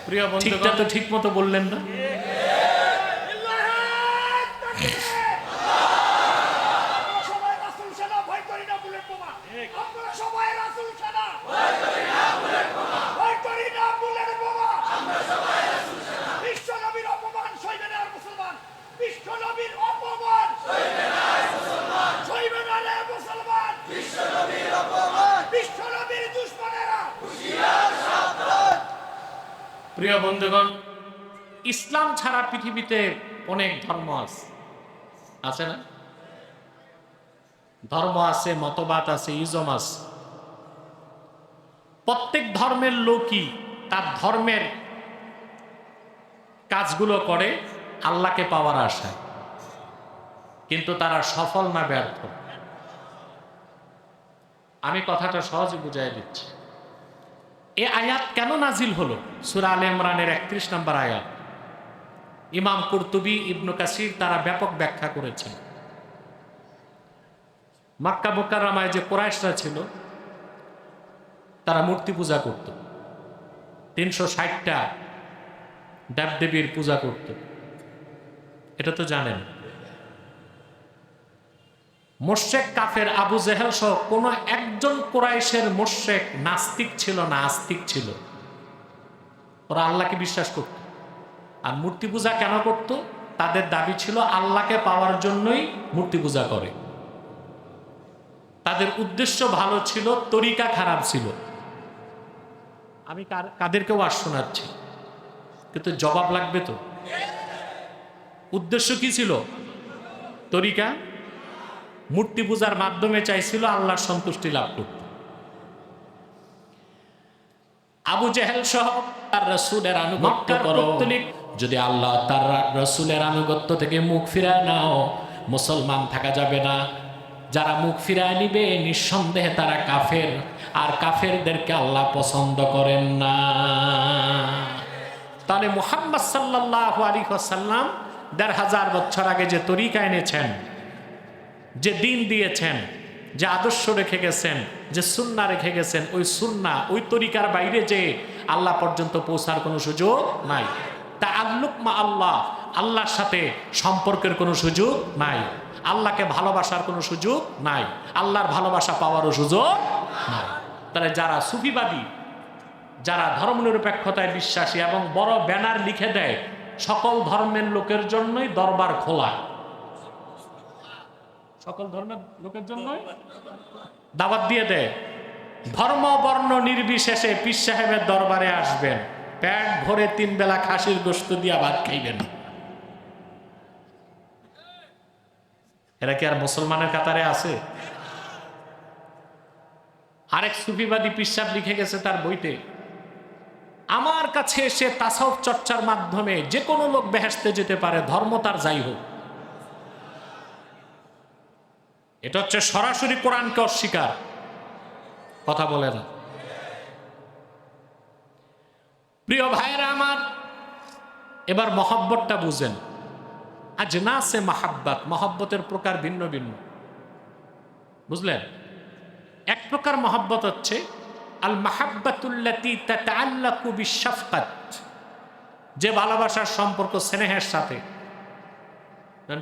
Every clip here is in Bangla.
প্রিয় বন্ধুগণ, তো ঠিক মতো বললেন না। প্রিয় বন্ধুগণ, ইসলাম ছাড়া পৃথিবীতে অনেক ধর্ম আছে না? ধর্ম আছে, মতবাদ আছে, ইজম আছে। প্রত্যেক ধর্মের লোকই তার ধর্মের কাজগুলো করে আল্লাহকে পাওয়ার আশায়, কিন্তু তারা সফল না ব্যর্থ। আমি কথাটা সহজে বুঝাই দিচ্ছি। এই আয়াত কেন নাজিল হলো? সূরা আলে ইমরানের 31 নম্বর আয়াত। ইমাম কুরতুবী, ইবনে কাসির তারা ব্যাপক ব্যাখ্যা করেছেন। মক্কা মুকাররমায় যে কুরাইশরা ছিল তারা মূর্তি পূজা করত, 360টা দেবদেবীর পূজা করত। এটা তো জানেন। মুশরিক কাফের আবু জেহেল সহ কোন একজন কুরাইশের মুশরিক নাস্তিক ছিল না, আস্তিক ছিল। ওরা আল্লাহকে বিশ্বাস করত। আর মূর্তি পূজা কেন করত? তাদের দাবি ছিল আল্লাহকে পাওয়ার জন্যই মূর্তি পূজা করে। তাদের উদ্দেশ্য ভালো ছিল, তরিকা খারাপ ছিল। আমি কাদেরকেও আর শোনাচ্ছি, কিন্তু জবাব লাগবে তো। উদ্দেশ্য কি ছিল? তরিকা। মূর্তি পূজার মাধ্যমে চাইছিল আল্লাহর সন্তুষ্টি লাভ করতে। আবু জেহেল সহ তার রাসূলের আনুগত্য করো, যদি আল্লাহ তার রাসূলের আনুগত্য থেকে মুখ ফিরায় নাও, মুসলমান থাকা যাবে না। যারা মুখ ফিরায় নিবে নিঃসন্দেহে তারা কাফের, আর কাফেরদেরকে আল্লাহ পছন্দ করেন না। তাহলে মুহাম্মদ সাল্লাল্লাহু আলাইহি ওয়াসাল্লাম ১৫০০ বছর আগে যে তরিকা এনেছেন, যে দিন দিয়েছেন, যে আদর্শ রেখে গেছেন, যে সুন্নাহ রেখে গেছেন, ওই সুন্নাহ, ওই তরিকার বাইরে যে আল্লাহ পর্যন্ত পৌঁছার কোনো সুযোগ নাই। তাআল্লুক মা আল্লাহ, আল্লাহর সাথে সম্পর্কের কোনো সুযোগ নাই। আল্লাহকে ভালোবাসার কোনো সুযোগ নাই। আল্লাহর ভালোবাসা পাওয়ারও সুযোগ নাই। তাহলে যারা সুফিবাদী, যারা ধর্মনিরপেক্ষতায় বিশ্বাসী এবং বড় ব্যানার লিখে দেয় সকল ধর্মের লোকের জন্যই দরবার খোলা, সকল ধর্মের লোকের জন্যই দাওয়াত দিয়ে দেয়, ধর্ম বর্ণ নির্বিশেষে পীর সাহেবের দরবারে আসবেন, পেট ভরে 3 বেলা খাসির গোশত দিয়া ভাত খাইবেন। এরা কি আর মুসলমানের কাতারে আছে? আরেক সুফিবাদী পীর সাহেব লিখে গেছে তার বইতে, আমার কাছে এসে তাসাউফ চর্চার মাধ্যমে যে কোনো লোক বেহেশতে যেতে পারে, ধর্ম তার যাই হোক। এটা হচ্ছে সরাসরি কোরআনকে অস্বীকার, কথা বলে না। প্রিয় ভাইরা আমার, এবার মহব্বতটা বুঝেন। আজনাসে মাহাব্বত, মহব্বতের প্রকার ভিন্ন ভিন্ন, বুঝলেন? এক প্রকার মহব্বত হচ্ছে আল মাহাব্বাতুল্লাতী তাতাআল্লাকু বিশফকাত, যে ভালোবাসার সম্পর্ক স্নেহের সাথে।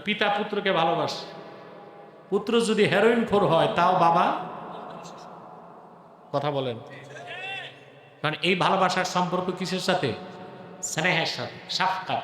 পিতা পুত্রকে ভালোবাসে, পুত্র যদি হেরোইন খোর হয় তাও বাবা, কথা বলেন। কারণ এই ভালোবাসার সম্পর্ক কিসের সাথে? স্নেহের সাথে, শাফকাত।